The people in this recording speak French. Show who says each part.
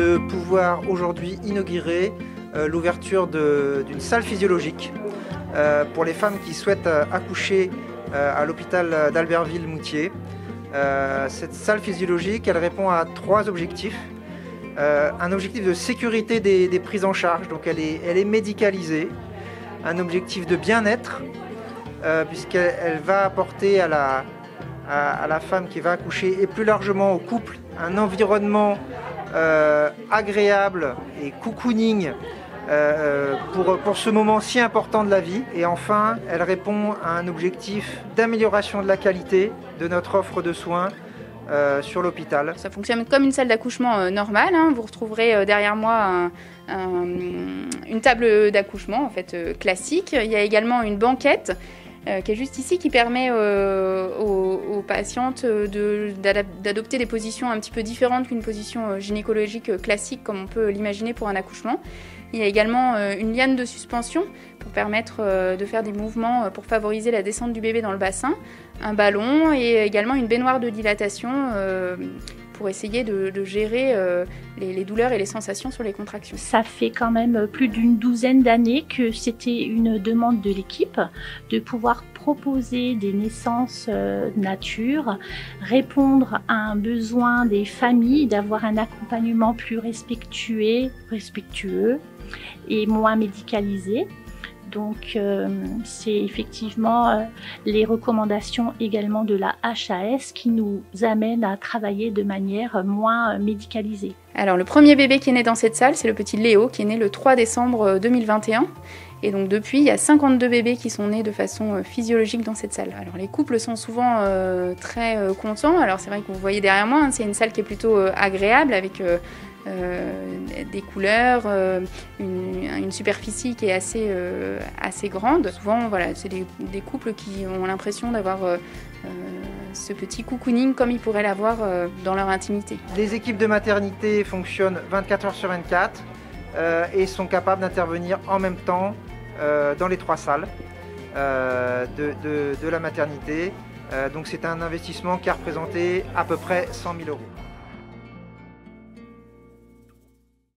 Speaker 1: de pouvoir aujourd'hui inaugurer l'ouverture d'une salle physiologique pour les femmes qui souhaitent accoucher à l'hôpital d'Albertville-Moutier. Cette salle physiologique, elle répond à 3 objectifs. Un objectif de sécurité des prises en charge, donc elle est médicalisée. Un objectif de bien-être, puisqu'elle va apporter à la femme qui va accoucher et plus largement au couple un environnement agréable et cocooning pour ce moment si important de la vie. Et enfin, elle répond à un objectif d'amélioration de la qualité de notre offre de soins sur l'hôpital.
Speaker 2: Ça fonctionne comme une salle d'accouchement normale, hein. Vous retrouverez derrière moi une table d'accouchement en fait, classique. Il y a également une banquette qui est juste ici, qui permet aux patientes d'adopter des positions un petit peu différentes qu'une position gynécologique classique comme on peut l'imaginer pour un accouchement. Il y a également une liane de suspension pour permettre de faire des mouvements pour favoriser la descente du bébé dans le bassin, un ballon et également une baignoire de dilatation pour essayer de gérer les douleurs et les sensations sur les contractions.
Speaker 3: Ça fait quand même plus d'une douzaine d'années que c'était une demande de l'équipe de pouvoir proposer des naissances nature, répondre à un besoin des familles d'avoir un accompagnement plus respectueux et moins médicalisé. Donc c'est effectivement les recommandations également de la HAS qui nous amènent à travailler de manière moins médicalisée.
Speaker 2: Alors le premier bébé qui est né dans cette salle, c'est le petit Léo qui est né le 3 décembre 2021. Et donc depuis, il y a 52 bébés qui sont nés de façon physiologique dans cette salle. Alors les couples sont souvent très contents. Alors c'est vrai que vous voyez derrière moi, hein, c'est une salle qui est plutôt agréable avec des couleurs, une superficie qui est assez grande. Souvent, voilà, c'est des couples qui ont l'impression d'avoir ce petit cocooning comme ils pourraient l'avoir dans leur intimité.
Speaker 1: Les équipes de maternité fonctionnent 24 heures sur 24 et sont capables d'intervenir en même temps dans les 3 salles de la maternité. Donc c'est un investissement qui a représenté à peu près 100 000 €.